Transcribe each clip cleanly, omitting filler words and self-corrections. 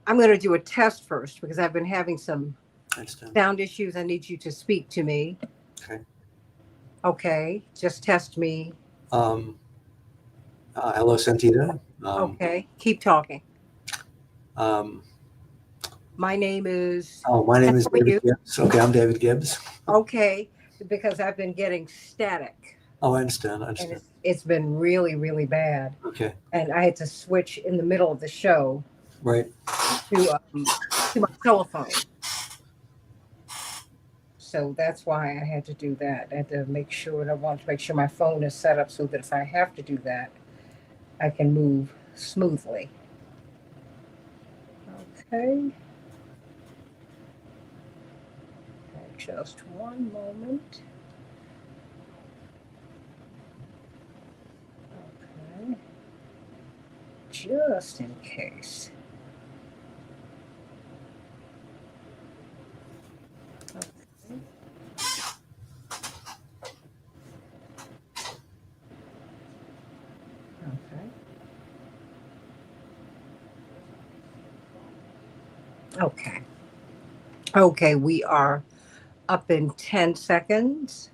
I'm going to do a test first because I've been having some I understand. sound issues. I need you to speak to me. Okay. Okay, just test me. Um, Hello, Santita. Okay, keep talking. Um, My name is, my and name is how are David you? Gibbs. Okay, I'm David Gibbs. Okay, because I've been getting static Oh, I understand. I and understand. it's been really, really bad. Okay, And I had to switch in the middle of the show right. to um, to my telephone. So that's why I had to do that. I had to make sure, and I want to make sure my phone is set up so that if I have to do that, I can move smoothly. Okay, just one moment. Okay, just in case. Okay, okay, okay. Okay, we are up in 10 seconds.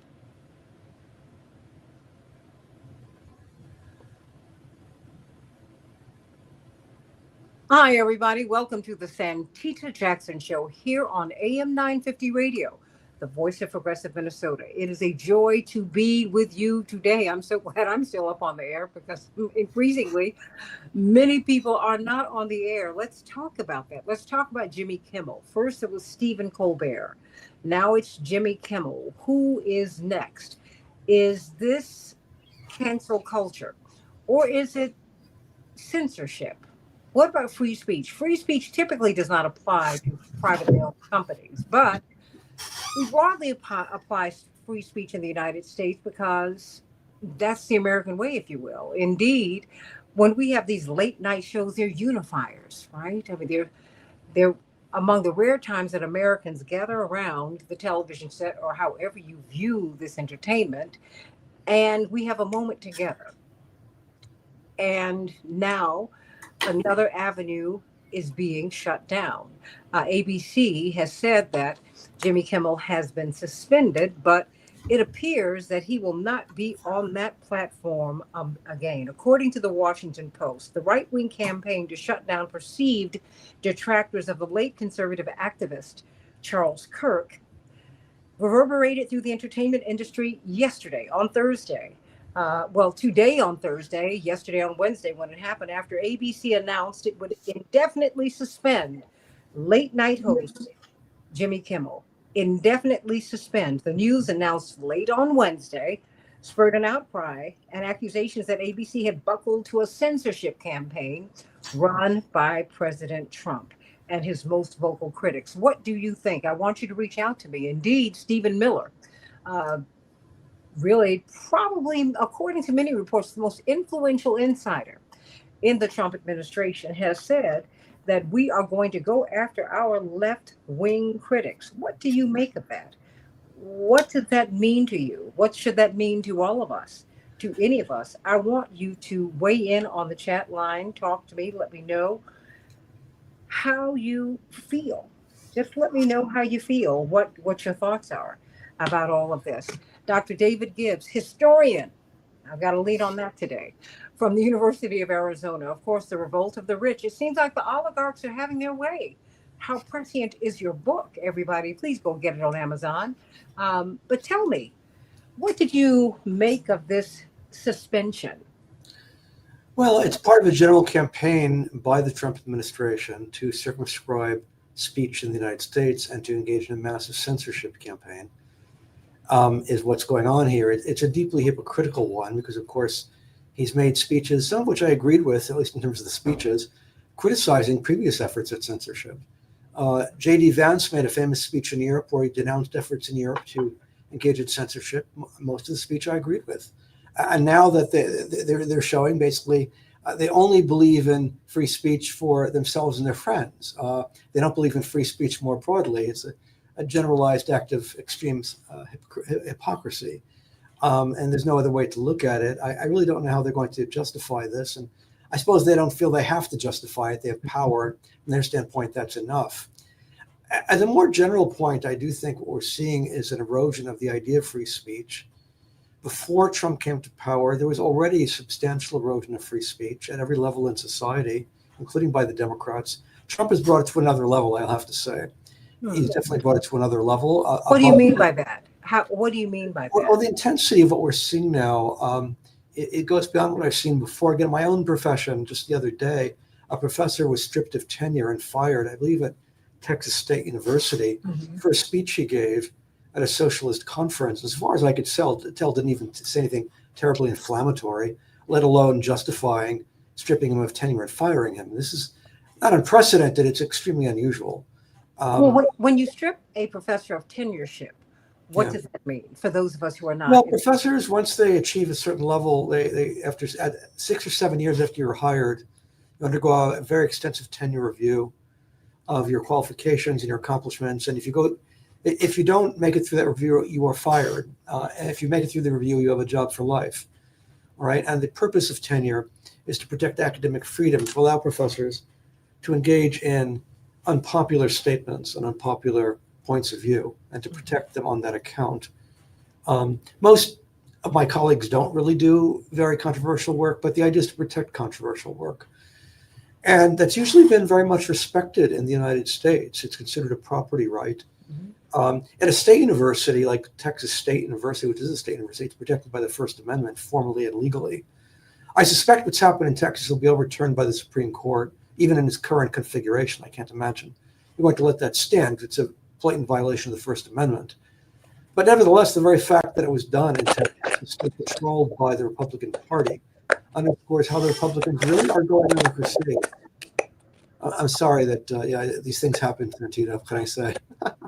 Hi, everybody. Welcome to the Santita Jackson Show here on AM 950 Radio, the voice of progressive Minnesota. It is a joy to be with you today. I'm so glad I'm still up on the air because increasingly many people are not on the air. Let's talk about that. Let's talk about Jimmy Kimmel. First, it was Stephen Colbert. Now it's Jimmy Kimmel. Who is next? Is this cancel culture or is it censorship? What about free speech? Free speech typically does not apply to privately owned companies, but we broadly apply free speech in the United States because that's the American way, if you will. Indeed, when we have these late night shows, they're unifiers, right? I mean, they're among the rare times that Americans gather around the television set or however you view this entertainment, and we have a moment together. And now another avenue is being shut down. ABC has said that Jimmy Kimmel has been suspended, but it appears that he will not be on that platform again. According to the Washington Post, the right wing campaign to shut down perceived detractors of the late conservative activist Charles Kirk reverberated through the entertainment industry yesterday on Thursday. Well, today on Thursday, yesterday on Wednesday, when it happened, after ABC announced it would indefinitely suspend late night host Jimmy Kimmel. Indefinitely suspend. The news announced late on Wednesday spurred an outcry and accusations that ABC had buckled to a censorship campaign run by President Trump and his most vocal critics. What do you think? I want you to reach out to me. Indeed, Stephen Miller, uh, really, probably, according to many reports, the most influential insider in the Trump administration, has said that we are going to go after our left wing critics. What do you make of that? What does that mean to you? What should that mean to all of us, to any of us? I want you to weigh in on the chat line, talk to me, let me know how you feel. Just let me know how you feel, what your thoughts are about all of this. Dr. David Gibbs, historian. I've got a lead on that today. From the University of Arizona. Of course, the revolt of the rich. It seems like the oligarchs are having their way. How prescient is your book, everybody? Please go get it on Amazon. But tell me, what did you make of this suspension? Well, it's part of a general campaign by the Trump administration to circumscribe speech in the United States and to engage in a massive censorship campaign. Is what's going on here. It's a deeply hypocritical one because, of course, he's made speeches, some of which I agreed with, at least in terms of the speeches, criticizing previous efforts at censorship. J.D. Vance made a famous speech in Europe where he denounced efforts in Europe to engage in censorship. Most of the speech I agreed with. And now that they're showing basically they only believe in free speech for themselves and their friends. They don't believe in free speech more broadly. It's a generalized act of extreme hypocrisy. And there's no other way to look at it. I really don't know how they're going to justify this. And I suppose they don't feel they have to justify it. They have power. From their standpoint, that's enough. As a more general point, I do think what we're seeing is an erosion of the idea of free speech. Before Trump came to power, there was already a substantial erosion of free speech at every level in society, including by the Democrats. Trump has brought it to another level, I'll have to say. He's definitely brought it to another level. What do you mean by that? What do you mean by that? Well, the intensity of what we're seeing now, it goes beyond what I've seen before. Again, my own profession, just the other day, a professor was stripped of tenure and fired, I believe, at Texas State University for a speech he gave at a socialist conference. As far as I could tell, didn't even say anything terribly inflammatory, let alone justifying stripping him of tenure and firing him. This is not unprecedented. It's extremely unusual. Well, when you strip a professor of tenureship, what does that mean for those of us who are not? Well, professors, once they achieve a certain level, they after 6 or 7 years after you're hired, you undergo a very extensive tenure review of your qualifications and your accomplishments. And if you don't make it through that review, you are fired. And if you make it through the review, you have a job for life. All right. And the purpose of tenure is to protect academic freedom, to allow professors to engage in unpopular statements and unpopular points of view, and to protect them on that account. Most of my colleagues don't really do very controversial work, but the idea is to protect controversial work. And that's usually been very much respected in the United States. It's considered a property right. At a state university like Texas State University, which is a state university, it's protected by the First Amendment, formally and legally. I suspect what's happened in Texas will be overturned by the Supreme Court, even in its current configuration. I can't imagine we're going to let that stand. It's a blatant violation of the First Amendment. But nevertheless, the very fact that it was done in Texas is still controlled by the Republican Party underscores how the Republicans really are going on crusade. I'm sorry that these things happen, Santita. What can I say?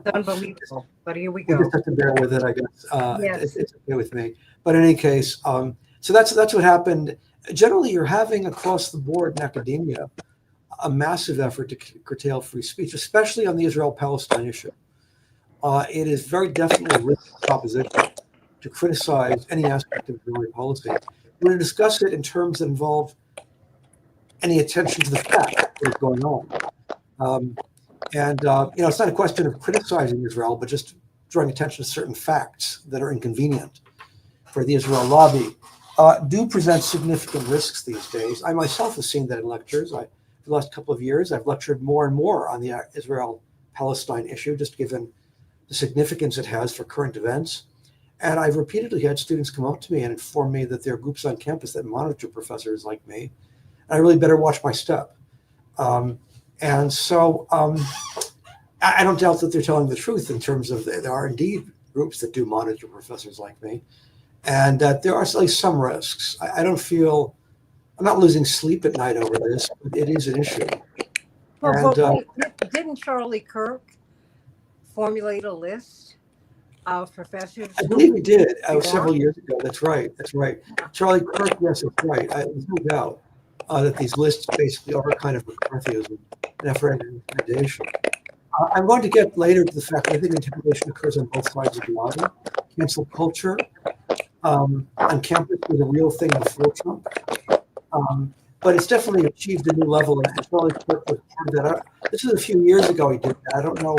It's unbelievable, but here we go. We just have to bear with it, I guess. Yes. It's okay with me. But in any case, so that's what happened. Generally, you're having across the board in academia a massive effort to curtail free speech, especially on the Israel-Palestine issue. It is very definitely a risk proposition to criticize any aspect of Israeli policy. We're going to discuss it in terms that involve any attention to the fact that is going on. It's not a question of criticizing Israel, but just drawing attention to certain facts that are inconvenient for the Israel lobby. Do present significant risks these days. I myself have seen that in lectures. For the last couple of years, I've lectured more and more on the Israel-Palestine issue, just given the significance it has for current events. And I've repeatedly had students come up to me and inform me that there are groups on campus that monitor professors like me. And I really better watch my step. I don't doubt that they're telling the truth in terms of there are indeed groups that do monitor professors like me, and that there are at least some risks. I'm not losing sleep at night over this, but it is an issue. Didn't Charlie Kirk formulate a list of professors? I believe he did several years ago. That's right. Charlie Kirk, yes, that's right. There's no doubt that these lists basically are a kind of McCarthyism, an effort at intimidation. I'm going to get later to the fact that I think intimidation occurs on both sides of the aisle. Cancel culture on campus was a real thing before Trump. But it's definitely achieved a new level, and Charlie Kirk was part of that. This was a few years ago he did that. I don't know.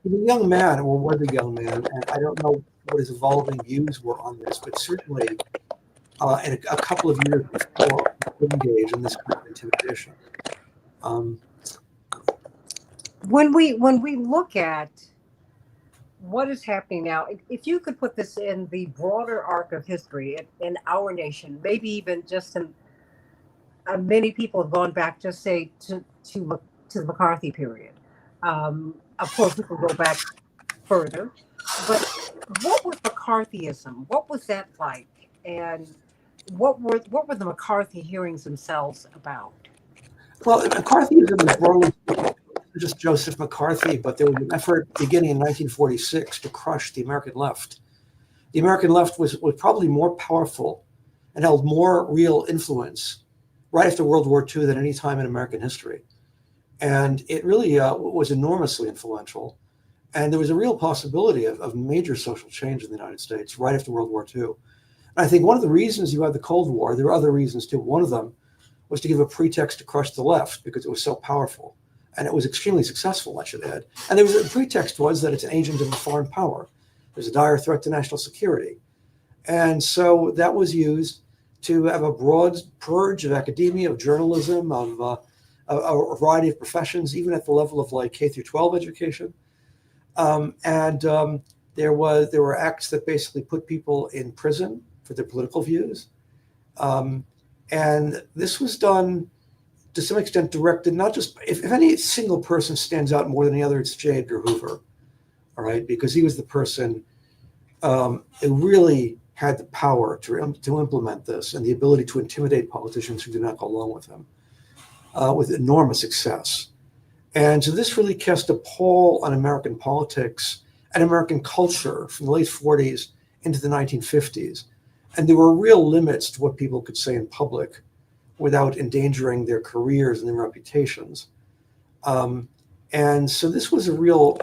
He's a young man, or was a young man, and I don't know what his evolving views were on this, but certainly in a couple of years before he engaged in this kind of intimidation. When we look at what is happening now, if you could put this in the broader arc of history in our nation, maybe even just in many people have gone back, just say to the McCarthy period. Of course, we can go back further, but what was McCarthyism? What was that like? And what were the McCarthy hearings themselves about? Well, McCarthyism is broadly just Joseph McCarthy, but there was an effort beginning in 1946 to crush the American left. The American left was probably more powerful and held more real influence right after World War II than any time in American history. And it really was enormously influential. And there was a real possibility of major social change in the United States right after World War II. And I think one of the reasons you had the Cold War, there were other reasons too. One of them was to give a pretext to crush the left because it was so powerful. And it was extremely successful, I should add. And there was a pretext was that it's an agent of a foreign power. There's a dire threat to national security. And so that was used to have a broad purge of academia, of journalism, of a variety of professions, even at the level of like K through 12 education. There were acts that basically put people in prison for their political views. And this was done to some extent directed, not just, if any single person stands out more than the other, it's J. Edgar Hoover, all right? Because he was the person who really had the power to implement this and the ability to intimidate politicians who do not go along with him with enormous success. And so this really cast a pall on American politics and American culture from the late 40s into the 1950s. And there were real limits to what people could say in public without endangering their careers and their reputations. And so this was a real,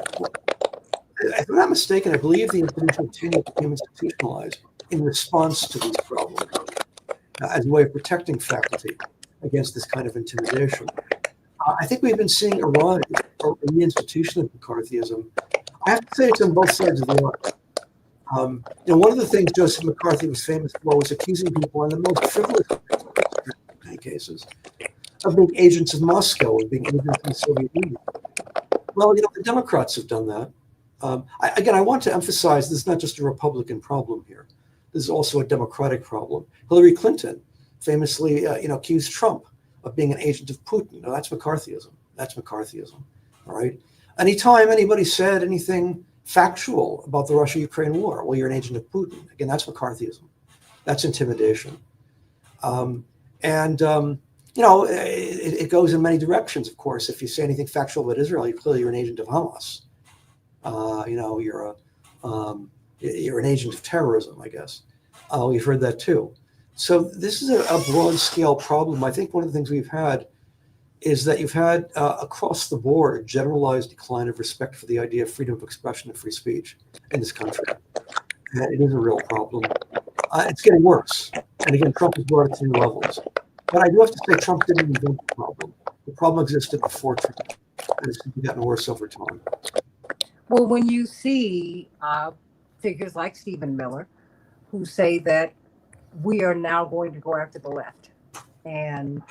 if I'm not mistaken, I believe the institutional tenure became institutionalized in response to these problems as a way of protecting faculty against this kind of intimidation. I think we've been seeing a rise or a reinstitution of McCarthyism. I have to say it's on both sides of the aisle. One of the things Joseph McCarthy was famous for was accusing people in the most frivolous many cases of being agents of Moscow, of being agents of the Soviet Union. Well, the Democrats have done that. I want to emphasize this is not just a Republican problem here. This is also a Democratic problem. Hillary Clinton famously, accused Trump of being an agent of Putin. Now, that's McCarthyism. That's McCarthyism, all right? Anytime anybody said anything factual about the Russia-Ukraine war, well, you're an agent of Putin. Again, that's McCarthyism. That's intimidation. It goes in many directions, of course. If you say anything factual about Israel, you're an agent of Hamas. You're an agent of terrorism, I guess. We've heard that too. So this is a broad-scale problem. I think one of the things we've had is that you've had across the board a generalized decline of respect for the idea of freedom of expression and free speech in this country. And it is a real problem. It's getting worse. And again, Trump has brought it to new levels. But I do have to say Trump didn't invent the problem. The problem existed before Trump. And it's gotten worse over time. Well, when you see figures like Stephen Miller who say that we are now going to go after the left and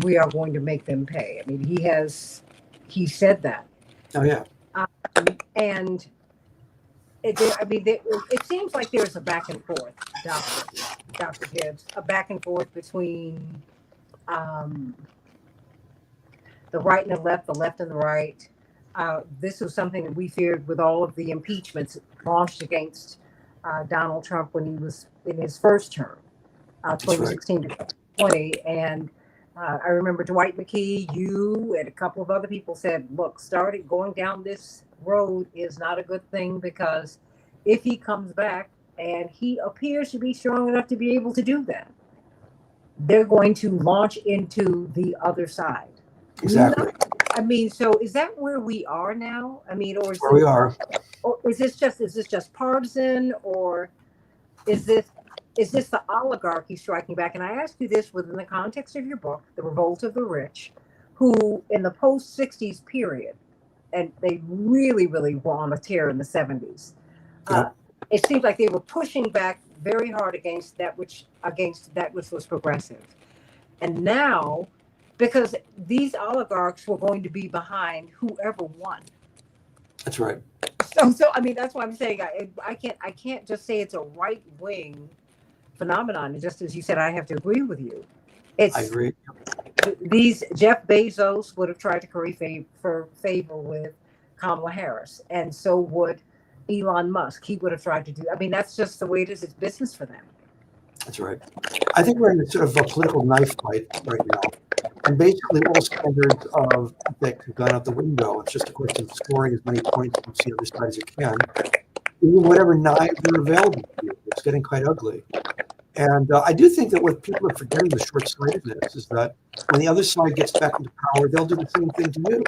we are going to make them pay. I mean, he said that. Oh, yeah. And it seems like there's a back and forth, Dr. Gibbs, a back and forth between the right and the left and the right. This was something that we feared with all of the impeachments launched against Donald Trump when he was in his first term, 2016 to 2020. And I remember Dwight McKee, you and a couple of other people said, look, going down this road is not a good thing, because if he comes back, and he appears to be strong enough to be able to do that, they're going to launch into the other side. Exactly. So is that where we are now? Or is where we are. Or is this just partisan, or is this the oligarchy striking back? And I ask you this within the context of your book, The Revolt of the Rich, who in the post-60s period, and they really, really were on a tear in the 70s. Yep. It seems like they were pushing back very hard against that which was progressive. And now, because these oligarchs were going to be behind whoever won. That's right. So that's why I'm saying I can't just say it's a right wing phenomenon. And just as you said, I have to agree with you. I agree. These Jeff Bezos would have tried to curry favor with Kamala Harris, and so would Elon Musk. He would have tried to do. That's just the way it is. It's business for them. That's right. I think we're in a sort of a political knife fight right now, and basically all standards of ethics have gone out the window. It's just a question of scoring as many points from the other side as you can. Even whatever knives are available to you, it's getting quite ugly. And I do think that what people are forgetting, the short-sightedness, is that when the other side gets back into power, they'll do the same thing to you.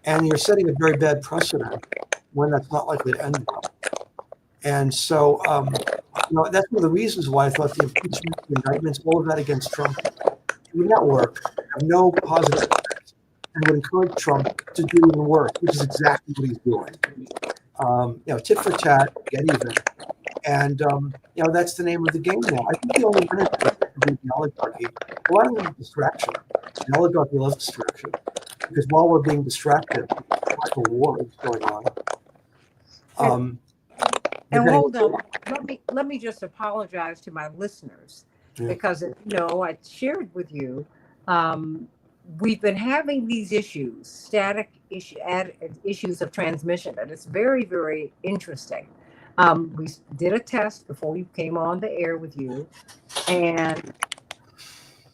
And you're setting a very bad precedent when that's not likely to end well. And so that's one of the reasons why I thought the impeachment, the indictments, all of that against Trump through networks have no positive effects and would encourage Trump to do even worse, which is exactly what he's doing. Tit for tat, get even. And, that's the name of the game now. I think the only winners would be the oligarchy. A lot of them is distraction. The oligarchy loves distraction because while we're being distracted, like a war is going on. And hold on, let me just apologize to my listeners because I shared with you, we've been having these issues, issues of transmission, and it's very, very interesting. We did a test before we came on the air with you, and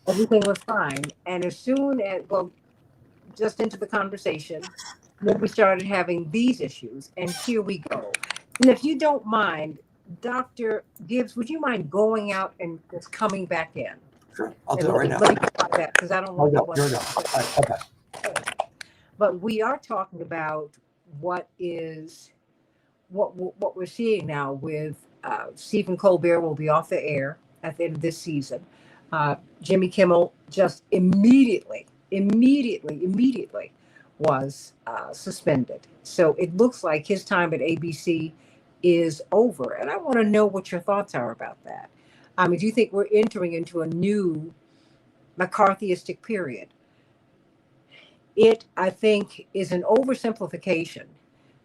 everything was fine. And as soon as, just into the conversation, then we started having these issues, and here we go. And if you don't mind, Dr. Gibbs, would you mind going out and just coming back in? Sure, I'll do it right now. Let me stop that because I don't want to. Okay. But we are talking about what we're seeing now with Stephen Colbert will be off the air at the end of this season. Jimmy Kimmel just immediately was suspended. So it looks like his time at ABC is over. And I want to know what your thoughts are about that. Do you think we're entering into a new McCarthyistic period? It, I think, is an oversimplification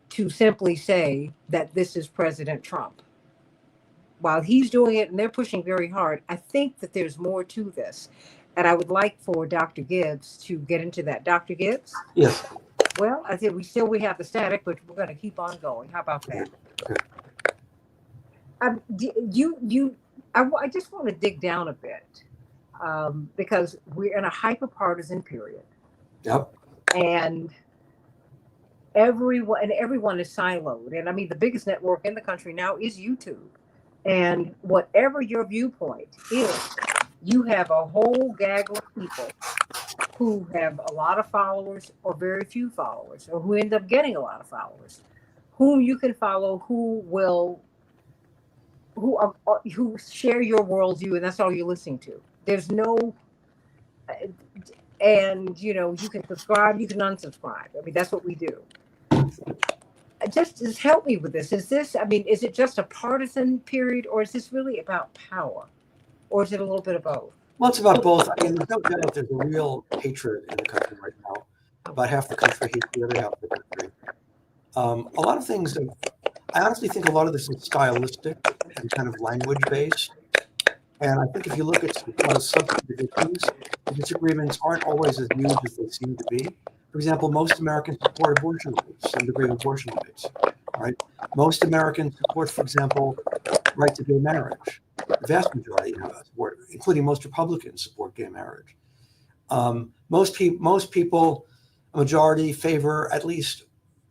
to simply say that this is President Trump. While he's doing it and they're pushing very hard, I think that there's more to this. And I would like for Dr. Gibbs to get into that. Dr. Gibbs? Yes. Well, I think we have the static, but we're going to keep on going. How about that? Okay. I just want to dig down a bit because we're in a hyper-partisan period. Yep. And everyone is siloed. And I mean, the biggest network in the country now is YouTube. And whatever your viewpoint is, you have a whole gaggle of people who have a lot of followers or very few followers, or who end up getting a lot of followers, whom you can follow, who share your worldview, and that's all you're listening to. There's no, and you can subscribe, you can unsubscribe. I mean, that's what we do. Just help me with this. Is it just a partisan period, or is this really about power? Or is it a little bit of both? Well, it's about both. I mean, there's no doubt there's a real hatred in the country right now. About half the country hates the other half of the country. A lot of things, I honestly think a lot of this is stylistic and kind of language-based. And I think if you look at a lot of substantive issues, the disagreements aren't always as huge as they seem to be. For example, most Americans support abortion rights, some degree of abortion rights, right? Most Americans support, for example, right to gay marriage. The vast majority support, including most Republicans, support gay marriage. Most people, a majority, favor at least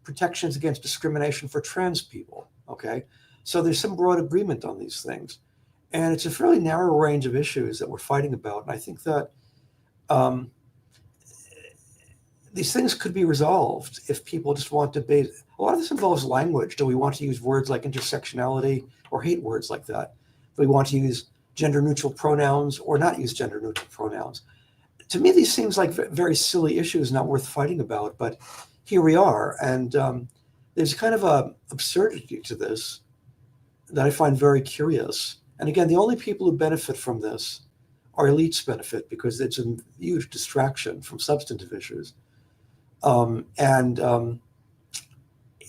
protections against discrimination for trans people, okay? So there's some broad agreement on these things. And it's a fairly narrow range of issues that we're fighting about. And I think that these things could be resolved if people just want to base. A lot of this involves language. Do we want to use words like intersectionality or hate words like that? Do we want to use gender neutral pronouns or not use gender neutral pronouns? To me, these seems like very silly issues, not worth fighting about. But here we are. And there's kind of a absurdity to this that I find very curious. And again, the only people who benefit from this are elites benefit because it's a huge distraction from substantive issues.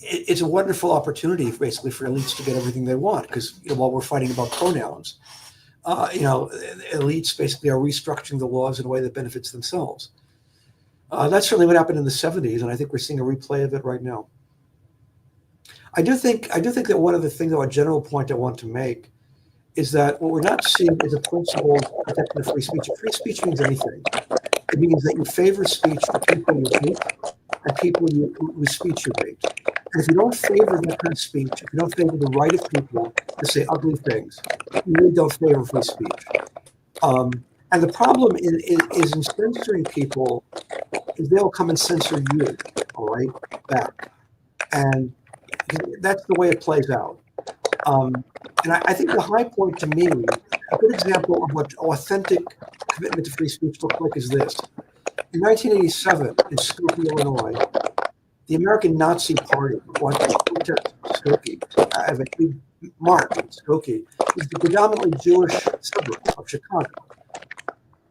It's a wonderful opportunity basically for elites to get everything they want because while we're fighting about pronouns, elites basically are restructuring the laws in a way that benefits themselves. That's certainly what happened in the 70s, and I think we're seeing a replay of it right now. I do think that one of the things, a general point I want to make is that what we're not seeing is a principle of protection of free speech. If free speech means anything, it means that you favor speech for people you hate and people whose speech you hate. And if you don't favor that kind of speech, if you don't favor the right of people to say ugly things, you really don't favor free speech. And the problem is in censoring people is they'll come and censor you, all right, back. And that's the way it plays out. And I think the high point to me, a good example of what authentic commitment to free speech looked like is this. In 1987, in Skokie, Illinois, the American Nazi Party wanted to protest Skokie, have a big march in Skokie. It was the predominantly Jewish suburb of Chicago.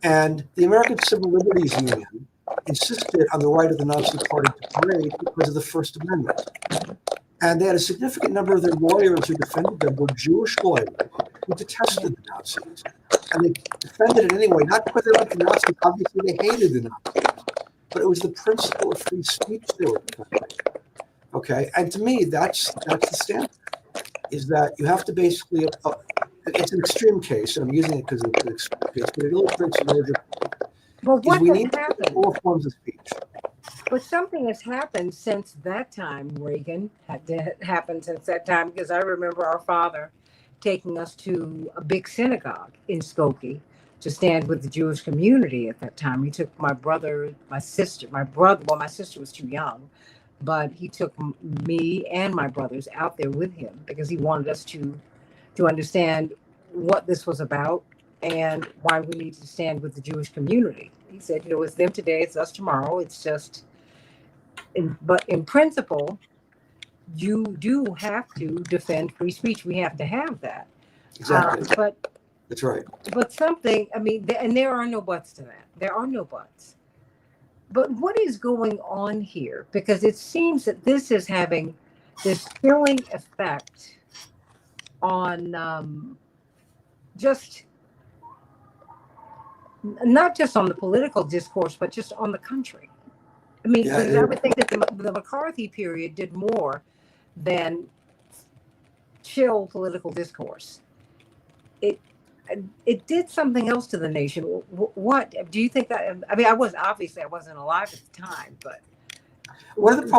And the American Civil Liberties Union insisted on the right of the Nazi Party to parade because of the First Amendment. And they had a significant number of their lawyers who defended them were Jewish lawyers who detested the Nazis. And they defended it anyway, not because they liked the Nazis, obviously they hated the Nazis, but it was the principle of free speech they were defending. Okay, and to me, that's the standard, is that you have to basically, it's an extreme case, and I'm using it because it's an extreme case, but it illustrates a larger point. Well, what we has need happened? All forms of speech. But something has happened since that time, Reagan. Had happened since that time, because I remember our father taking us to a big synagogue in Skokie to stand with the Jewish community at that time. He took my brother, my sister, well, my sister was too young, but he took me and my brothers out there with him because he wanted us to understand what this was about and why we need to stand with the Jewish community. He said, it's them today, it's us tomorrow. It's just, but in principle, you do have to defend free speech. We have to have that. Exactly. But that's right. But something, and there are no buts to that. There are no buts. But what is going on here? Because it seems that this is having this chilling effect on just not just on the political discourse, but just on the country. Because I would think that the McCarthy period did more than chill political discourse. It did something else to the nation. What do you think that? I wasn't alive at the time, but one of the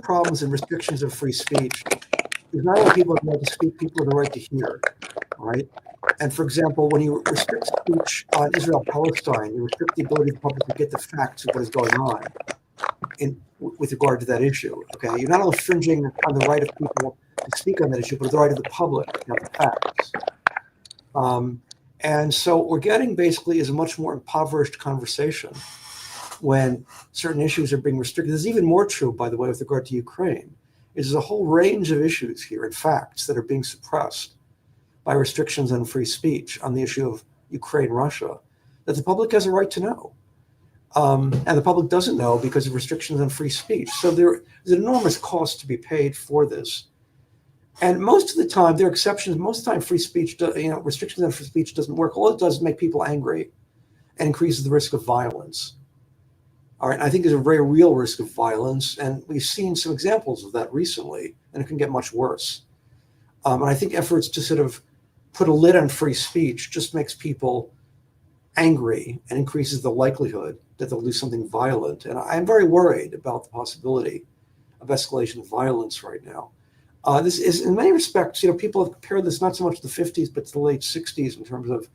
problems and restrictions of free speech is not only people have the right to speak, people have the right to hear. All right. And for example, when you restrict speech on Israel-Palestine, you restrict the ability of the public to get the facts of what is going on with regard to that issue. Okay, you're not only infringing on the right of people to speak on that issue, but the right of the public to have the facts. And so what we're getting basically is a much more impoverished conversation when certain issues are being restricted. This is even more true, by the way, with regard to Ukraine. There's a whole range of issues here and facts that are being suppressed by restrictions on free speech on the issue of Ukraine, Russia, that the public has a right to know. And the public doesn't know because of restrictions on free speech. So there's an enormous cost to be paid for this. And most of the time, there are exceptions. Most of the time, free speech, restrictions on free speech doesn't work. All it does is make people angry and increases the risk of violence. All right, and I think there's a very real risk of violence, and we've seen some examples of that recently, and it can get much worse. And I think efforts to sort of put a lid on free speech just makes people angry and increases the likelihood that they'll do something violent. And I'm very worried about the possibility of escalation of violence right now. This is, in many respects, people have compared this not so much to the 50s, but to the late 60s in terms of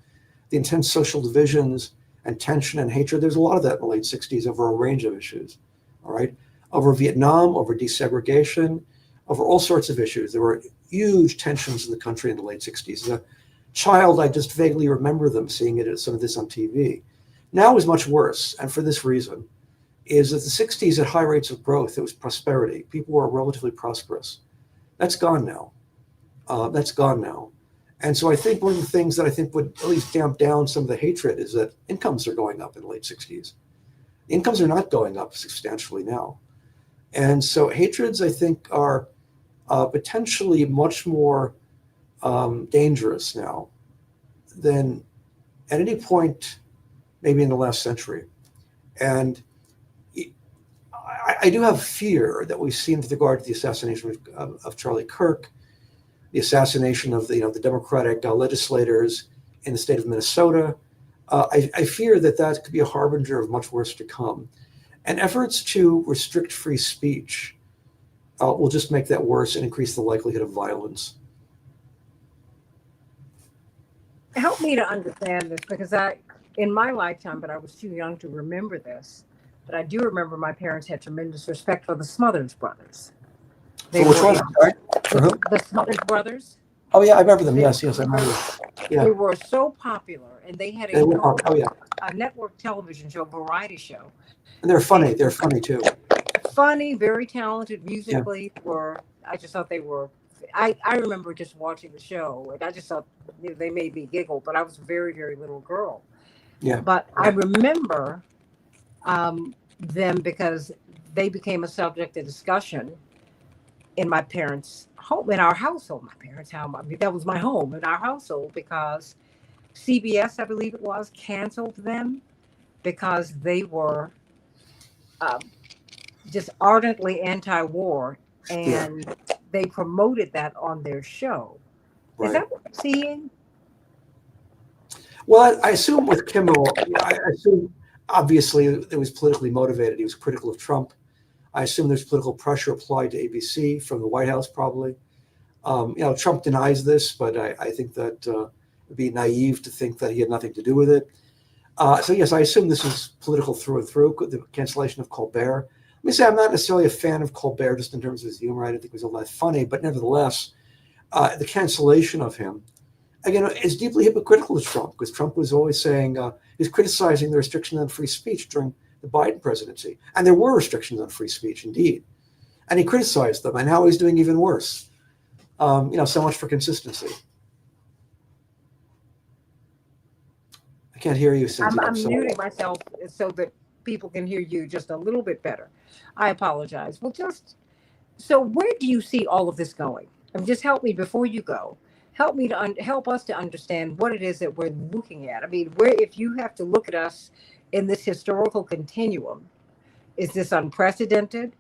the intense social divisions and tension and hatred. There's a lot of that in the late 60s over a range of issues, all right? Over Vietnam, over desegregation, over all sorts of issues. There were huge tensions in the country in the late 60s. As a child, I just vaguely remember them seeing some of this on TV. Now is much worse, and for this reason, is that the 60s had high rates of growth. It was prosperity. People were relatively prosperous. That's gone now. And so I think one of the things that I think would at least damp down some of the hatred is that incomes are going up in the late 60s. Incomes are not going up substantially now. And so hatreds, I think, are potentially much more dangerous now than at any point maybe in the last century. And I do have fear that we've seen with regard to the assassination of Charlie Kirk, the assassination of the Democratic legislators in the state of Minnesota. I fear that could be a harbinger of much worse to come. And efforts to restrict free speech will just make that worse and increase the likelihood of violence. Help me to understand this, because in my lifetime, but I was too young to remember this, but I do remember my parents had tremendous respect for the Smothers Brothers. For which one? Sorry? For who? The Smothers Brothers. Oh yeah, I remember them. They, Yes, yes, I remember them. Yeah, they were so popular, and they had they were. Oh yeah, a network television show, variety show, and they're funny. and They're funny too. funny, very talented Yeah, musically. Were I just thought they were. I remember just watching the show, and I just thought they made me giggle. But I was a very very little girl. yeah, But I remember them because they became a subject of discussion in my parents' home, in our household. My parents' home. I mean, that was my home in our household because CBS, I believe it was, canceled them because they were um, just ardently anti-war, yeah. and they promoted that on their show. Is Right. that what you're seeing? Well, I assume with Kimmel, I assume obviously it was politically motivated. He was critical of Trump. I assume there's political pressure applied to ABC from the White House, probably. Trump denies this, but I think that it'd be naive to think that he had nothing to do with it. So yes, I assume this is political through and through. The cancellation of Colbert. Let me say I'm not necessarily a fan of Colbert just in terms of his humor. I didn't think it was all that funny, but nevertheless, the cancellation of him again is deeply hypocritical to Trump because Trump was always saying he's criticizing the restrictions on free speech during the Biden presidency, and there were restrictions on free speech indeed, and he criticized them, and now he's doing even worse. So much for consistency. I can't hear you, Santita. I'm Sorry. muting myself so that people can hear you just a little bit better. I apologize. Well, just so where do you see all of this going? Just help me before you go. Help me to help us to understand what it is that we're looking at. I mean, where if you have to look at us in this historical continuum, is this unprecedented?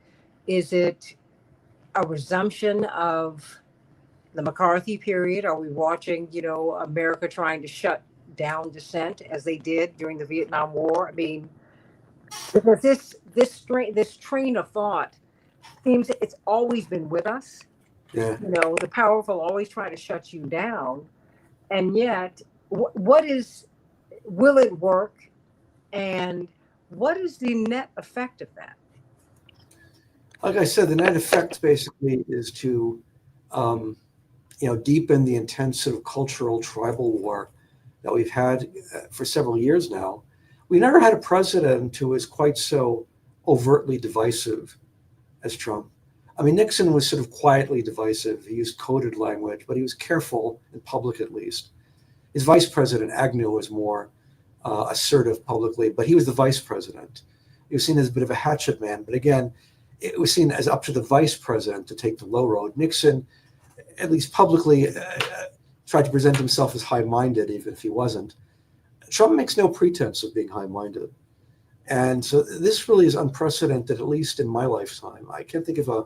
Is it a resumption of the McCarthy period? Are we watching, America trying to shut down dissent as they did during the Vietnam War? I mean, because this train of thought seems it's always been with us. Yeah. The powerful always try to shut you down, and yet, what is will it work, and what is the net effect of that? Like I said, the net effect basically is to, deepen the intense sort of cultural tribal war that we've had for several years now. We never had a president who was quite so overtly divisive as Trump. I mean, Nixon was sort of quietly divisive. He used coded language, but he was careful in public at least. His vice president, Agnew, was more assertive publicly, but he was the vice president. He was seen as a bit of a hatchet man, but again, it was seen as up to the vice president to take the low road. Nixon, at least publicly, tried to present himself as high-minded, even if he wasn't. Trump makes no pretense of being high-minded. And so this really is unprecedented, at least in my lifetime. I can't think of a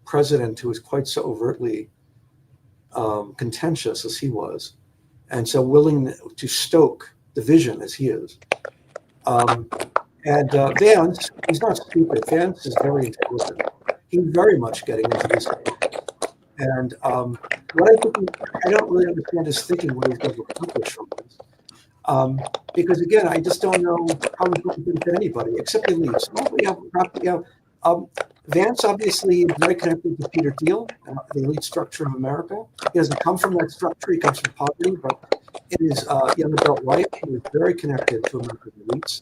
president who was quite so overtly contentious as he was, and so willing to stoke division as he is. Vance, he's not stupid. Vance is very intelligent. He's very much getting into this. And what I don't really understand his thinking, what he's going to accomplish from this. Because again, I just don't know how he's going to benefit anybody except the elites. Vance obviously is very connected to Peter Thiel, the elite structure of America. He doesn't come from that structure; he comes from poverty. But in his young adult life, he was very connected to American elites.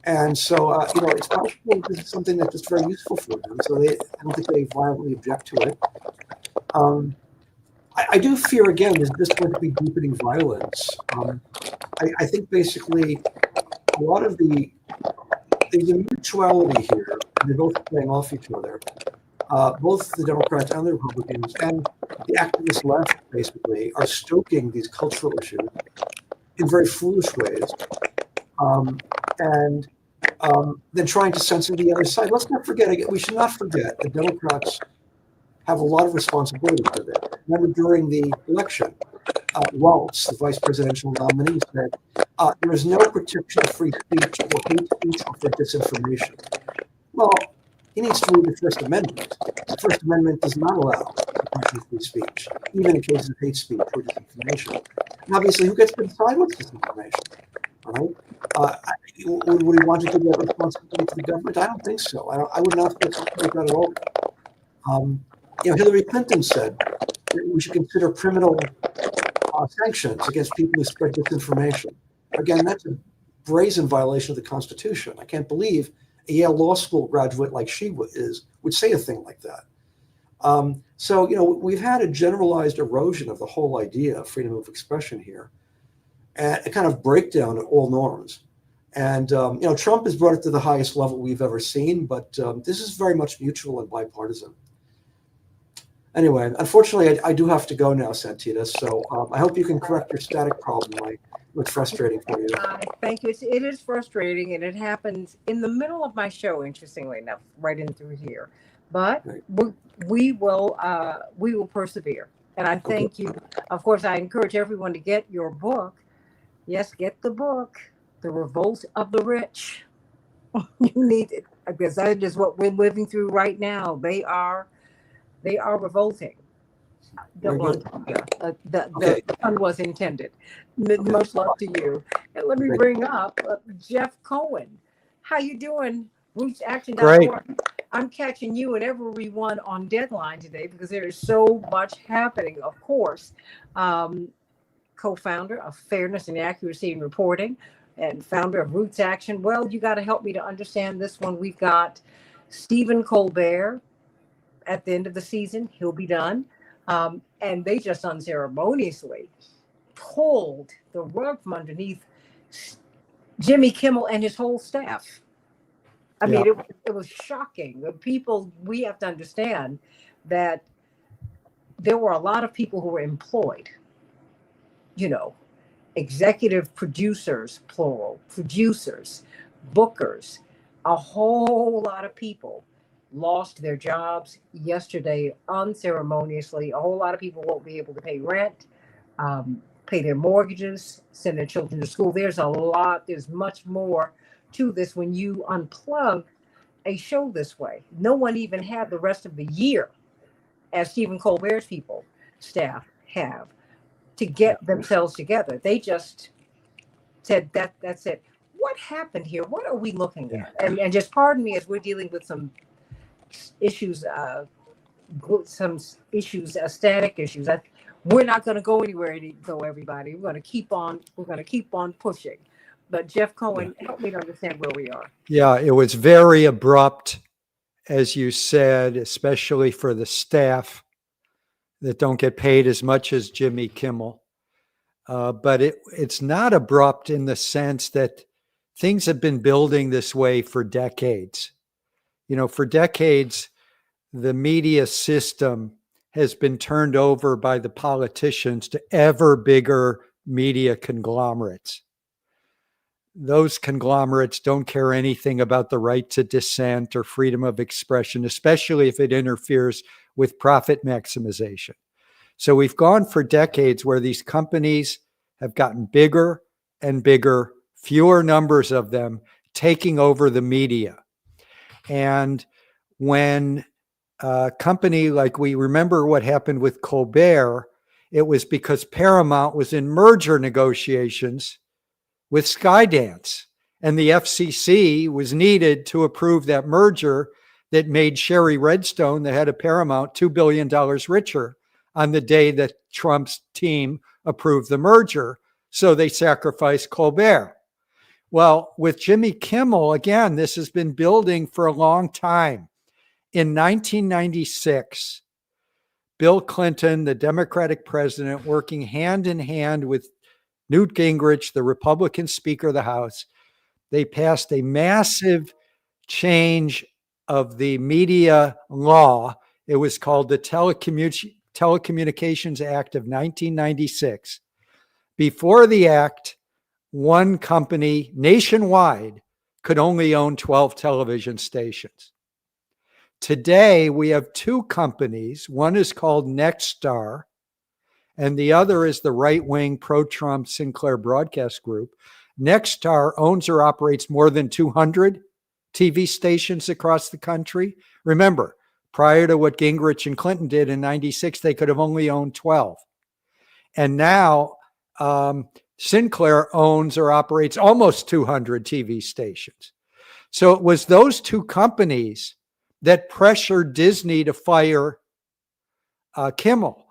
And so, it's possible this is something that's just very useful for them. So I don't think they violently object to it. I do fear, again, there's just going to be deepening violence. I think basically a lot of there's a mutuality here. They're both playing off each other. Both the Democrats and the Republicans and the activist left, basically, are stoking these cultural issues in very foolish ways. And then trying to censor the other side. Let's not forget, we should not forget the Democrats have a lot of responsibility for this. Remember during the election, Waltz, the vice presidential nominee, said, there is no protection of free speech or hate speech or for disinformation. Well, he needs to read the First Amendment. The First Amendment does not allow protection of free speech, even in cases of hate speech or disinformation. And obviously, who gets to decide what's disinformation? Right? Would he want to give that responsibility to the government? I don't think so. I would not feel comfortable with that at all. Hillary Clinton said we should consider criminal sanctions against people who spread disinformation. Again, that's a brazen violation of the Constitution. I can't believe a Yale Law School graduate like she would say a thing like that. So, we've had a generalized erosion of the whole idea of freedom of expression here, and a kind of breakdown of all norms. And, Trump has brought it to the highest level we've ever seen, but this is very much mutual and bipartisan. Anyway, unfortunately, I do have to go now, Santita. So I hope you can correct your static problem. It's frustrating for you. Thank you. It is frustrating, and it happens in the middle of my show, interestingly enough, right in through here. But Right. we will persevere. And I thank you. Of course, I encourage everyone to get your book. Yes, get the book, The Revolt of the Rich. You need it, because that is what we're living through right now. They are revolting. The pun was intended. Much love to you. And let me bring up Jeff Cohen. How you doing? RootsAction.org. Great. I'm catching you and everyone on deadline today because there is so much happening. Of course, co-founder of Fairness and Accuracy in Reporting and founder of RootsAction. Well, you got to help me to understand this one. We've got Stephen Colbert. At the end of the season, he'll be done. And they just unceremoniously pulled the rug from underneath Jimmy Kimmel and his whole staff. I mean, it was shocking. We have to understand that there were a lot of people who were employed, executive producers, plural, producers, bookers, a whole lot of people lost their jobs yesterday unceremoniously. A whole lot of people won't be able to pay rent, pay their mortgages, send their children to school. There's much more to this when you unplug a show this way. No one even had the rest of the year, as Stephen Colbert's staff have, to get themselves together. They just said that's it. What happened here? What are we looking at? And just pardon me as we're dealing with some issues, static issues. We're not going to go anywhere, everybody. We're going to keep on pushing. But Jeff Cohen, help me to understand where we are. Yeah, it was very abrupt, as you said, especially for the staff that don't get paid as much as Jimmy Kimmel. But it's not abrupt in the sense that things have been building this way for decades. For decades, the media system has been turned over by the politicians to ever bigger media conglomerates. Those conglomerates don't care anything about the right to dissent or freedom of expression, especially if it interferes with profit maximization. So we've gone for decades where these companies have gotten bigger and bigger, fewer numbers of them taking over the media. And when a company like, we remember what happened with Colbert, it was because Paramount was in merger negotiations with Skydance, and the FCC was needed to approve that merger that made Sherry Redstone, the head of Paramount, $2 billion richer on the day that Trump's team approved the merger. So they sacrificed Colbert. Well, with Jimmy Kimmel, again, this has been building for a long time. In 1996, Bill Clinton, the Democratic president, working hand in hand with Newt Gingrich, the Republican Speaker of the House, they passed a massive change of the media law. It was called the Telecommunications Act of 1996. Before the act, one company nationwide could only own 12 television stations. Today, we have two companies. One is called Nexstar, and the other is the right-wing pro-Trump Sinclair Broadcast Group. Nexstar owns or operates more than 200 TV stations across the country. Remember, prior to what Gingrich and Clinton did in 96, they could have only owned 12. And now Sinclair owns or operates almost 200 TV stations. So it was those two companies that pressured Disney to fire Kimmel.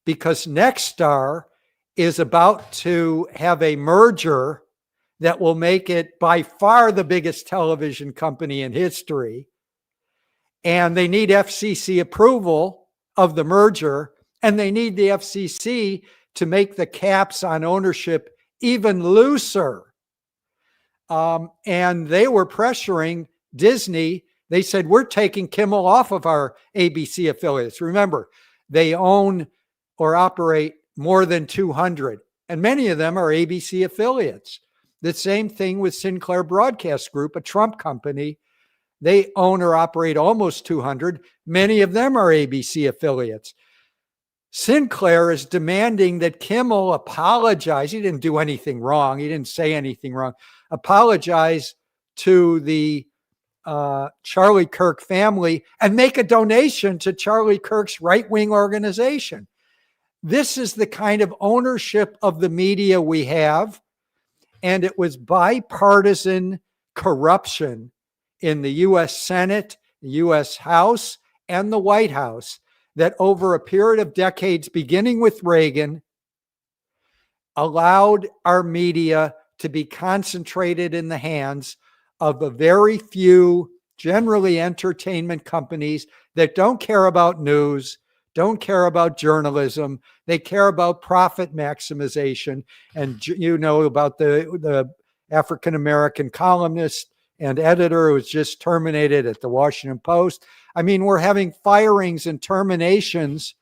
because Nexstar is about to have a merger that will make it by far the biggest television company in history. And they need FCC approval of the merger, and they need the FCC to make the caps on ownership even looser. And they were pressuring Disney. They said, we're taking Kimmel off of our ABC affiliates. Remember, they own or operate more than 200, and many of them are ABC affiliates. The same thing with Sinclair Broadcast Group, a Trump company. They own or operate almost 200. Many of them are ABC affiliates. Sinclair is demanding that Kimmel apologize. He didn't do anything wrong. He didn't say anything wrong. Apologize to the Charlie Kirk family and make a donation to Charlie Kirk's right-wing organization. This is the kind of ownership of the media we have. And it was bipartisan corruption in the U.S. Senate, the U.S. House, and the White House that over a period of decades, beginning with Reagan, allowed our media to be concentrated in the hands of a very few, generally entertainment companies that don't care about news, don't care about journalism. They care about profit maximization. And you know about the African-American columnist and editor who was just terminated at the Washington Post. I mean, we're having firings and terminations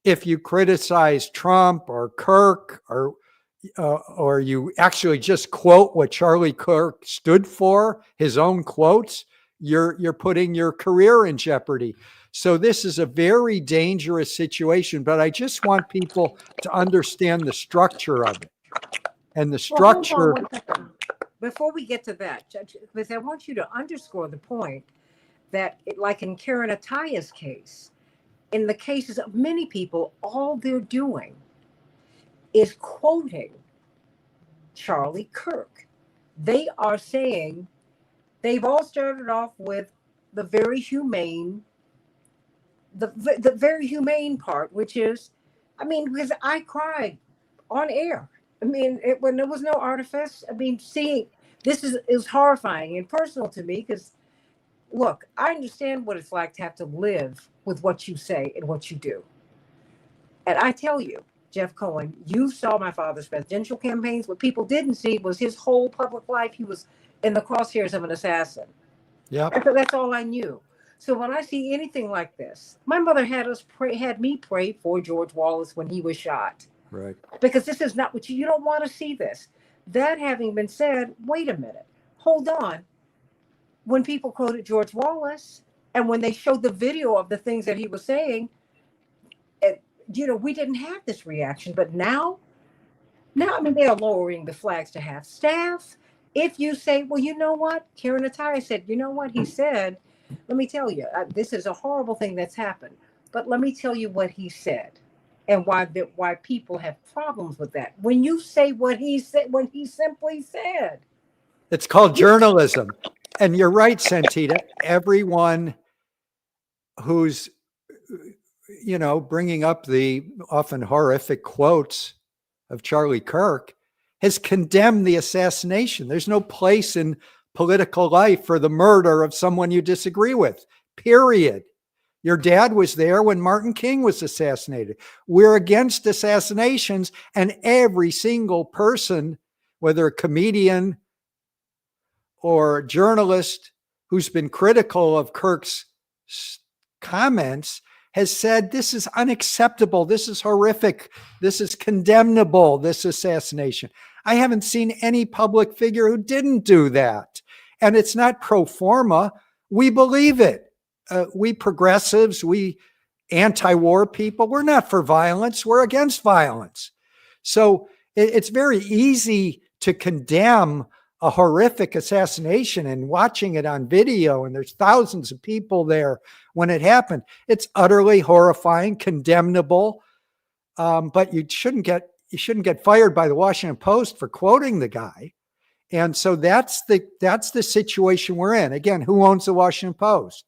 if you criticize Trump or Kirk, or you actually just quote what Charlie Kirk stood for, his own quotes, you're putting your career in jeopardy. So this is a very dangerous situation, but I just want people to understand the structure of it. And the structure... Well, before we get to that, Judge, because I want you to underscore the point that, like in Karen Ataya's case, in the cases of many people, all they're doing is quoting Charlie Kirk. They are saying, they've all started off with the very humane part, which is, I mean, because I cried on air. I mean, when there was no artifice, I mean, seeing this is horrifying and personal to me because, look, I understand what it's like to have to live with what you say and what you do. And I tell you, Jeff Cohen, you saw my father's presidential campaigns. What people didn't see was his whole public life. He was in the crosshairs of an assassin. Yeah, that's all I knew. So when I see anything like this, my mother had me pray for George Wallace when he was shot. right. Because this is not what you don't want to see this. That having been said, wait a minute, hold on. When people quoted George Wallace and when they showed the video of the things that he was saying, we didn't have this reaction. But now, I mean, they are lowering the flags to half staff. If you say, well, you know what? Karen Attiah said, you know what he said? Let me tell you, this is a horrible thing that's happened. But let me tell you what he said and why people have problems with that. When you say what he said, when he simply said. It's called journalism. And you're right, Santita. Everyone who's, bringing up the often horrific quotes of Charlie Kirk has condemned the assassination. There's no place in political life for the murder of someone you disagree with, period. Your dad was there when Martin King was assassinated. We're against assassinations, and every single person, whether a comedian or a journalist who's been critical of Kirk's comments, has said this is unacceptable, this is horrific, this is condemnable, this assassination. I haven't seen any public figure who didn't do that. And it's not pro forma. We believe it. We progressives, we anti-war people, we're not for violence, we're against violence. So it's very easy to condemn a horrific assassination and watching it on video, and there's thousands of people there when it happened. It's utterly horrifying, condemnable, but you shouldn't get fired by the Washington Post for quoting the guy. And so that's the situation we're in. Again, who owns the Washington Post?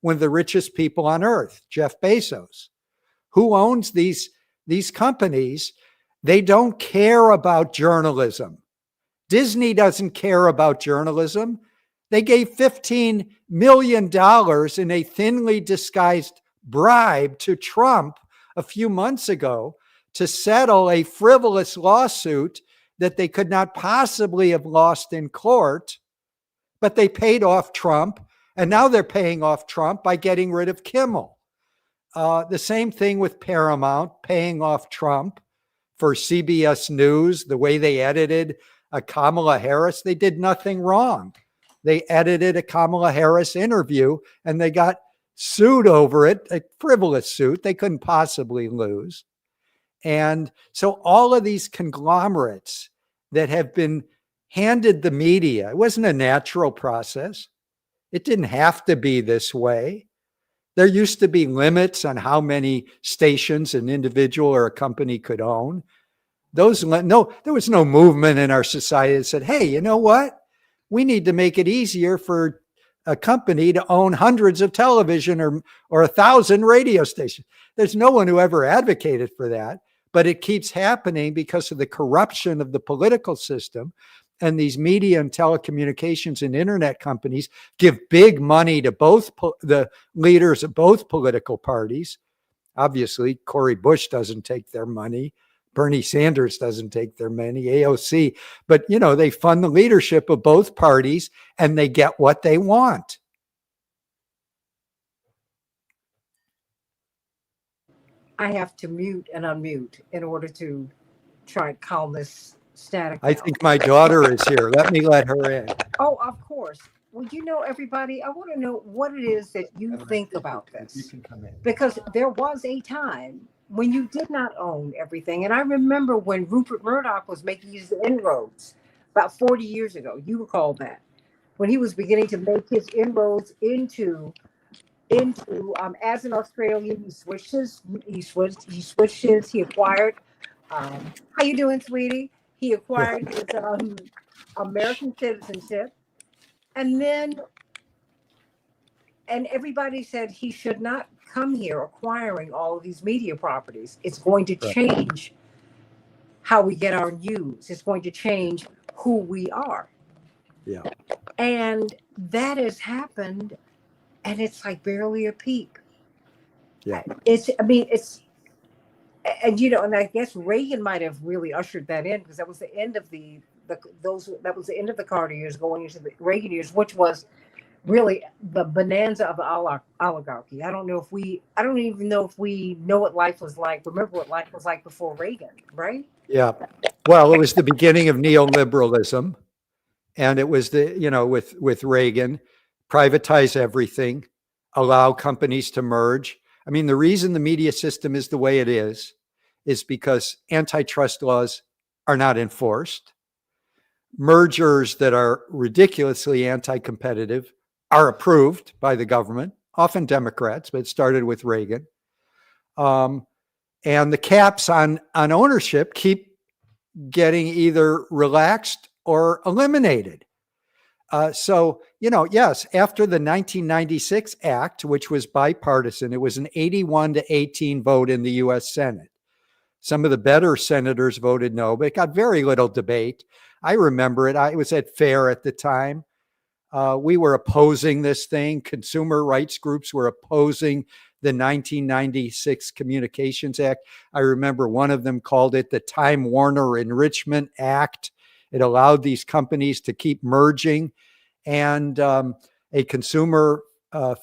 One of the richest people on earth, Jeff Bezos. Who owns these these companies, they don't care about journalism. Disney doesn't care about journalism. They gave $15 million in a thinly disguised bribe to Trump a few months ago to settle a frivolous lawsuit that they could not possibly have lost in court, but they paid off Trump, and now they're paying off Trump by getting rid of Kimmel. The same thing with Paramount, paying off Trump for CBS News, the way they edited a Kamala Harris. They did nothing wrong. They edited a Kamala Harris interview and they got sued over it, a frivolous suit they couldn't possibly lose. And so all of these conglomerates that have been handed the media, it wasn't a natural process. It didn't have to be this way. There used to be limits on how many stations an individual or a company could own. There was no movement in our society that said, hey, you know what? We need to make it easier for a company to own hundreds of television or 1,000 radio stations. There's no one who ever advocated for that, but it keeps happening because of the corruption of the political system. And these media and telecommunications and internet companies give big money to both the leaders of both political parties. Obviously, Cory Bush doesn't take their money. Bernie Sanders doesn't take their money, AOC. But, they fund the leadership of both parties and they get what they want. I have to mute and unmute in order to try and calm this static I down. think my daughter is here. Let me let her in. Oh, of course. Well, everybody, I want to know what it is that you think about this. You can come in. Because there was a time when you did not own everything. And I remember when Rupert Murdoch was making his inroads about 40 years ago. You recall that. When he was beginning to make his inroads into as an Australian, he acquired, how you doing, sweetie? He acquired his American citizenship. And everybody said he should not come here acquiring all of these media properties. It's going to change how we get our news. It's going to change who we are. Yeah. And that has happened, and it's like barely a peep. Yeah. And I guess Reagan might have really ushered that in, because that was the end of the Carter years going into the Reagan years, which was really the bonanza of the oligarchy. I don't even know if we know what life was like. Remember what life was like before Reagan, right? Yeah. Well, it was the beginning of neoliberalism, and it was with Reagan, privatize everything, allow companies to merge. I mean, the reason the media system is the way it is because antitrust laws are not enforced. Mergers that are ridiculously anti-competitive are approved by the government, often Democrats, but it started with Reagan. And the caps on ownership keep getting either relaxed or eliminated. Yes, after the 1996 Act, which was bipartisan, it was an 81-18 vote in the U.S. Senate. Some of the better senators voted no, but it got very little debate. I remember it. I was at FAIR at the time. We were opposing this thing. Consumer rights groups were opposing the 1996 Communications Act. I remember one of them called it the Time Warner Enrichment Act. It allowed these companies to keep merging. And a Consumer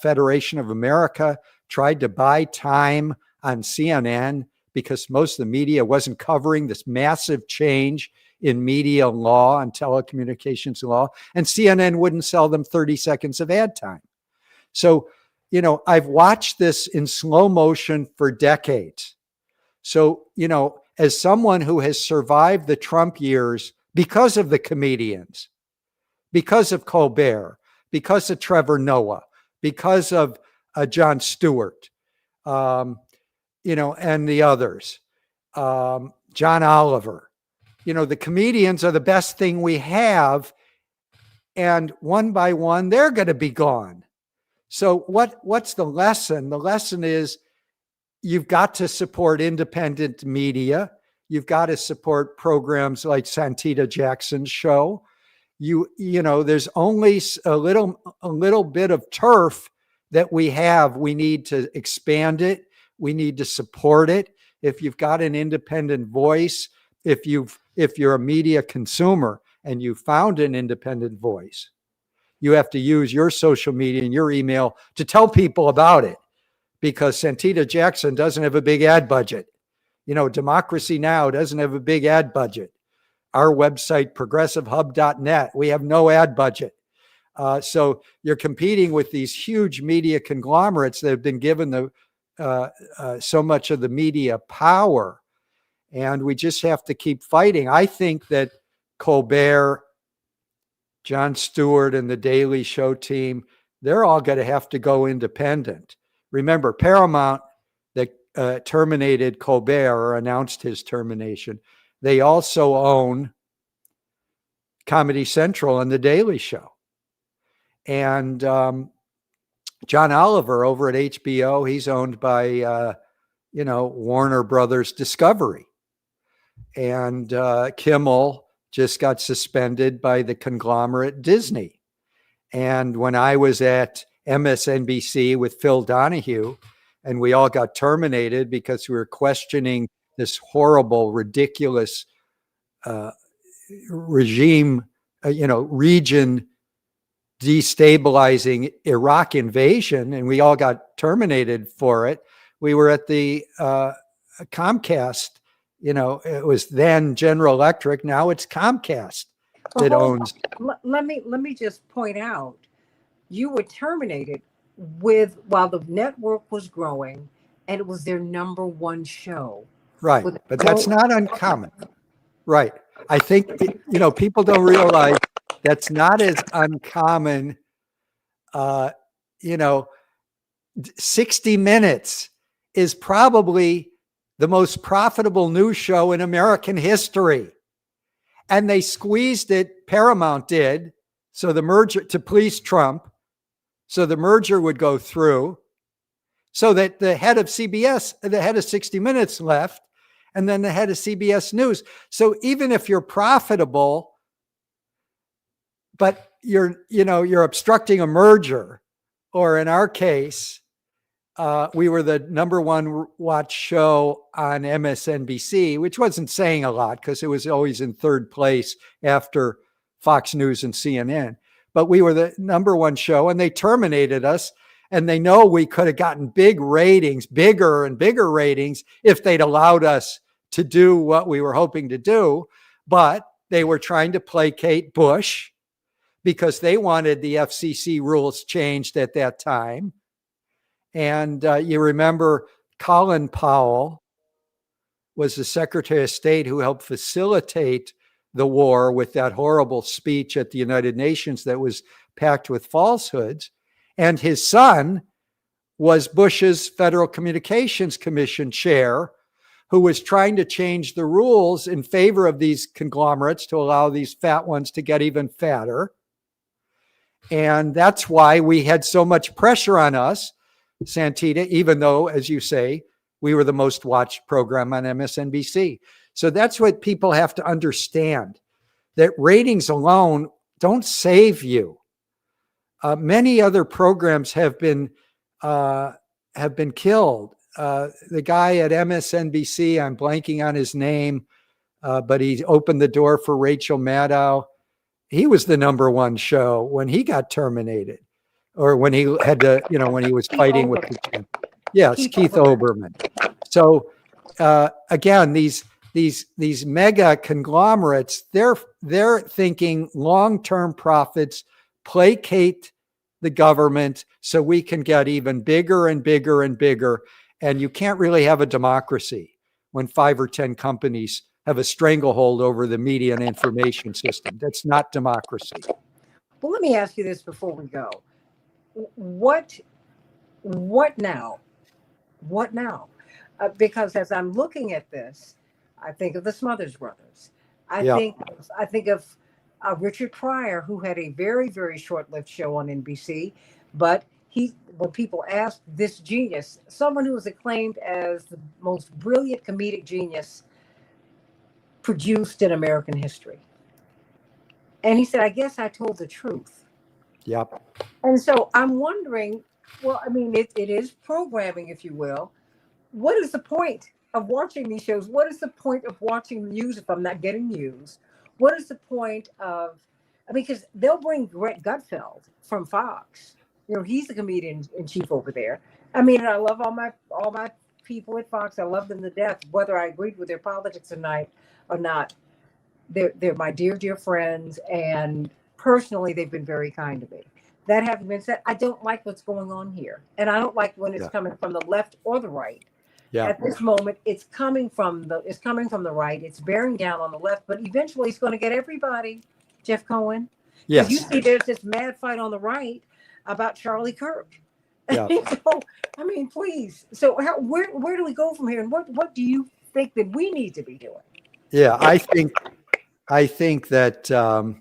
Federation of America tried to buy time on CNN because most of the media wasn't covering this massive change in media law and telecommunications law, and CNN wouldn't sell them 30 seconds of ad time. So, I've watched this in slow motion for decades. So, as someone who has survived the Trump years because of the comedians, because of Colbert, because of Trevor Noah, because of Jon Stewart, and the others, John Oliver. The comedians are the best thing we have. And one by one, they're going to be gone. So what's the lesson? The lesson is you've got to support independent media. You've got to support programs like Santita Jackson's show. You know, there's only a little bit of turf that we have. We need to expand it. We need to support it. If you've got an independent voice, if you're a media consumer and you found an independent voice, you have to use your social media and your email to tell people about it, because Santita Jackson doesn't have a big ad budget. You know, Democracy Now! Doesn't have a big ad budget. Our website, progressivehub.net, we have no ad budget. So you're competing with these huge media conglomerates that have been given so much of the media power. And we just have to keep fighting. I think that Colbert, Jon Stewart, and the Daily Show team, they're all going to have to go independent. Remember, Paramount that terminated Colbert or announced his termination, they also own Comedy Central and The Daily Show. And John Oliver over at HBO, he's owned by, Warner Brothers Discovery. And Kimmel just got suspended by the conglomerate Disney. And when I was at MSNBC with Phil Donahue, and we all got terminated because we were questioning this horrible, ridiculous regime, region destabilizing Iraq invasion, and we all got terminated for it. We were at the Comcast, it was then General Electric, now it's Comcast that owns. Let me just point out, you were terminated while the network was growing, and it was their number one show. Right, but that's not uncommon. Right. I think, people don't realize that's not as uncommon. 60 Minutes is probably the most profitable news show in American history. And they squeezed it, Paramount did, so the merger, to please Trump, so the merger would go through, so that the head of CBS, the head of 60 Minutes left, and then the head of CBS News. So even if you're profitable, but you're obstructing a merger, or in our case, we were the number one watch show on MSNBC, which wasn't saying a lot because it was always in third place after Fox News and CNN. But we were the number one show, and they terminated us. And they know we could have gotten big ratings, bigger and bigger ratings, if they'd allowed us to do what we were hoping to do. But they were trying to placate Bush because they wanted the FCC rules changed at that time. And you remember Colin Powell was the Secretary of State who helped facilitate the war with that horrible speech at the United Nations that was packed with falsehoods. And his son was Bush's Federal Communications Commission chair, who was trying to change the rules in favor of these conglomerates to allow these fat ones to get even fatter. And that's why we had so much pressure on us, Santita, even though, as you say, we were the most watched program on MSNBC. So that's what people have to understand, that ratings alone don't save you. Many other programs have been killed. The guy at MSNBC, I'm blanking on his name, but he opened the door for Rachel Maddow. He was the number one show when he got terminated, or when he had to, when he was fighting with the, Keith Olbermann. So again, these mega conglomerates, they're thinking long-term profits, placate the government so we can get even bigger and bigger and bigger. And you can't really have a democracy when 5 or 10 companies have a stranglehold over the media and information system. That's not democracy. Well, let me ask you this before we go. What now? What now? Because as I'm looking at this, I think of the Smothers Brothers. I think of Richard Pryor, who had a very, very short-lived show on NBC, but when people ask this genius, someone who was acclaimed as the most brilliant comedic genius produced in American history. And he said, I guess I told the truth. Yep. And so I'm wondering, well, I mean, it is programming, if you will. What is the point of watching these shows? What is the point of watching the news if I'm not getting news? What is the point of, I mean, because they'll bring Greg Gutfeld from Fox. You know, he's the comedian in chief over there. I mean, and I love all my people at Fox. I love them to death, whether I agreed with their politics tonight or not. They're my dear friends, and personally, they've been very kind to me. That having been said, I don't like what's going on here, and I don't like when it's Yeah. coming from the left or the right. Yeah. At this moment, it's coming from the right. It's bearing down on the left, but eventually, it's going to get everybody. Jeff Cohen, because you Yes. see, there's this mad fight on the right about Charlie Kirk. Yeah. So, I mean, please. So, where do we go from here, and what do you think that we need to be doing? Yeah. I think that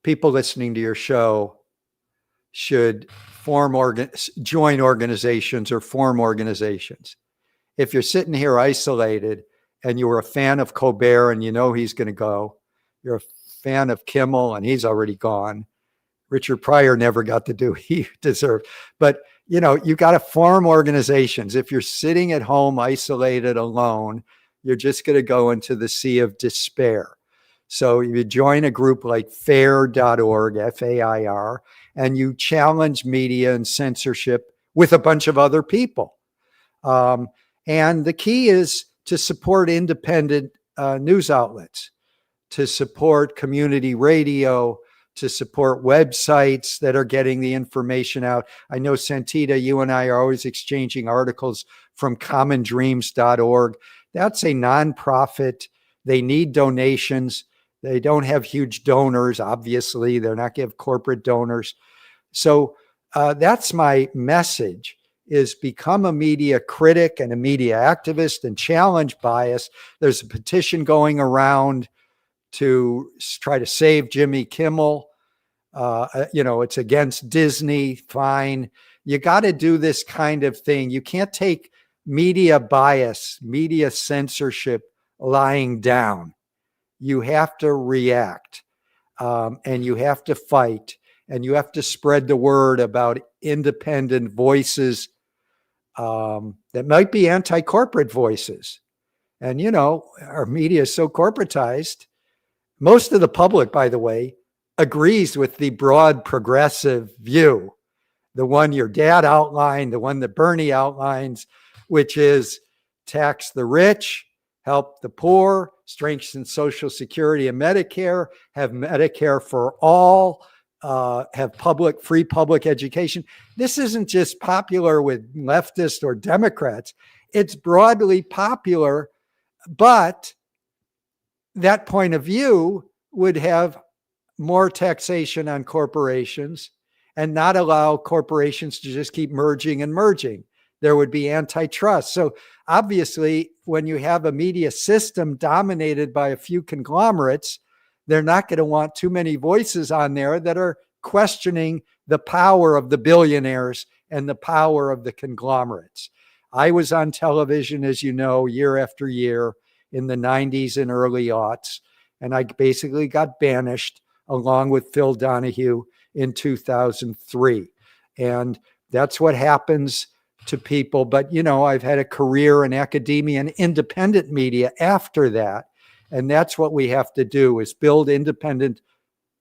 people listening to your show should join organizations or form organizations. If you're sitting here isolated and you were a fan of Colbert and you know he's going to go, you're a fan of Kimmel and he's already gone. Richard Pryor never got to do he deserved. But, you know, you got to form organizations. If you're sitting at home isolated alone, you're just going to go into the sea of despair. So you join a group like fair.org, FAIR, and you challenge media and censorship with a bunch of other people. And the key is to support independent news outlets, to support community radio, to support websites that are getting the information out. I know, Santita, you and I are always exchanging articles from commondreams.org. That's a nonprofit. They need donations. They don't have huge donors, obviously. They're not give corporate donors. So that's my message, is become a media critic and a media activist and challenge bias. There's a petition going around to try to save Jimmy Kimmel. You know, it's against Disney, fine. You got to do this kind of thing. You can't take media bias, media censorship lying down. You have to react, and you have to fight, and you have to spread the word about independent voices that might be anti-corporate voices. And, you know, our media is so corporatized. Most of the public, by the way, agrees with the broad progressive view, the one your dad outlined, the one that Bernie outlines, which is tax the rich, help the poor, strengthen Social Security and Medicare, have Medicare for all, have free public education. This isn't just popular with leftists or Democrats. It's broadly popular, but that point of view would have more taxation on corporations and not allow corporations to just keep merging and merging. There would be antitrust. So obviously, when you have a media system dominated by a few conglomerates, they're not going to want too many voices on there that are questioning the power of the billionaires and the power of the conglomerates. I was on television, as you know, year after year in the 90s and early aughts, and I basically got banished along with Phil Donahue in 2003. And that's what happens to people. But, you know, I've had a career in academia and independent media after that. And that's what we have to do, is build independent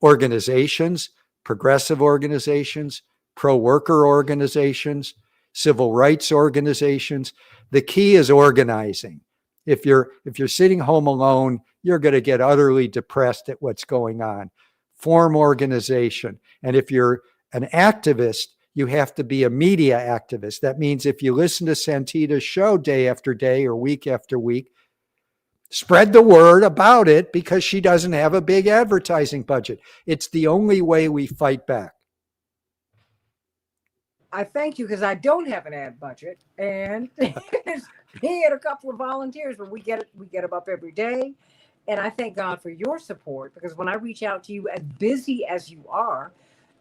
organizations, progressive organizations, pro-worker organizations, civil rights organizations. The key is organizing. If you're sitting home alone, you're going to get utterly depressed at what's going on. Form organization. And if you're an activist, you have to be a media activist. That means if you listen to Santita's show day after day or week after week, spread the word about it, because she doesn't have a big advertising budget. It's the only way we fight back. I thank you, because I don't have an ad budget, and me and a couple of volunteers, but we get them up every day. And I thank God for your support, because when I reach out to you, as busy as you are,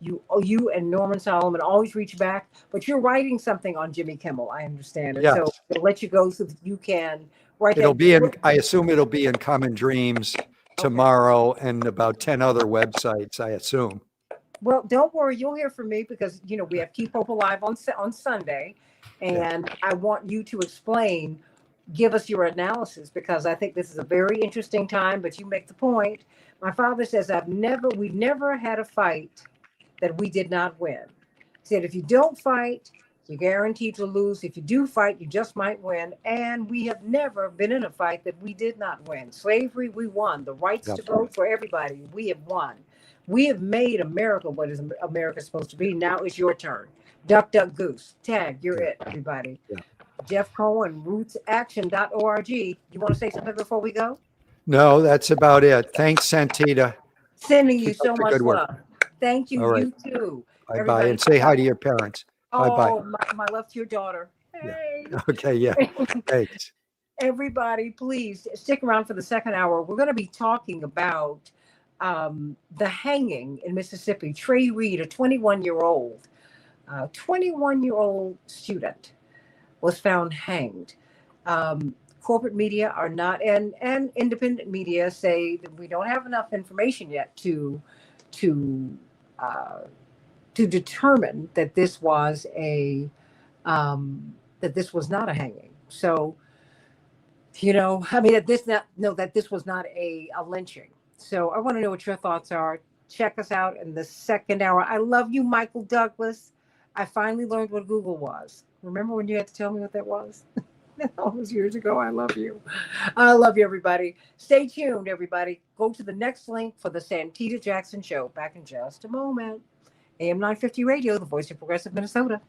You and Norman Solomon always reach back, but you're writing something on Jimmy Kimmel, I understand. And Yes. so we'll let you go so that you can write It'll that. be in, I assume it'll be in Common Dreams tomorrow and about 10 other websites, I assume. Well, don't worry, you'll hear from me because we have Keep Hope Alive on Sunday, and I want you to explain, give us your analysis, because I think this is a very interesting time. But you make the point. My father says we've never had a fight that we did not win. He said if you don't fight, you're guaranteed to lose. If you do fight, you just might win. And we have never been in a fight that we did not win. Slavery, we won. The rights to vote for everybody, we have won. We have made America what is America supposed to be. Now it's your turn. Duck, duck, goose. Tag, you're it, everybody. Yeah. Jeff Cohen, rootsaction.org. You want to say something before we go? No, that's about it. Thanks, Santita. Sending you Keep up so the much good work. love. Thank you. All right. You too. Bye-bye. Everybody, And say hi to your parents. Bye-bye. Oh, my love to your daughter. Hey. Okay, yeah. Thanks. Everybody, please stick around for the second hour. We're going to be talking about the hanging in Mississippi. Trey Reed, a 21-year-old student, was found hanged. Corporate media are not, and independent media say that we don't have enough information yet to determine that this was not a hanging. So, that this was not a lynching. So I want to know what your thoughts are. Check us out in the second hour. I love you, Michael Douglas. I finally learned what Google was. Remember when you had to tell me what that was? All those years ago. I love you. I love you, everybody. Stay tuned, everybody. Go to the next link for the Santita Jackson Show. Back in just a moment. AM 950 Radio, the voice of progressive Minnesota.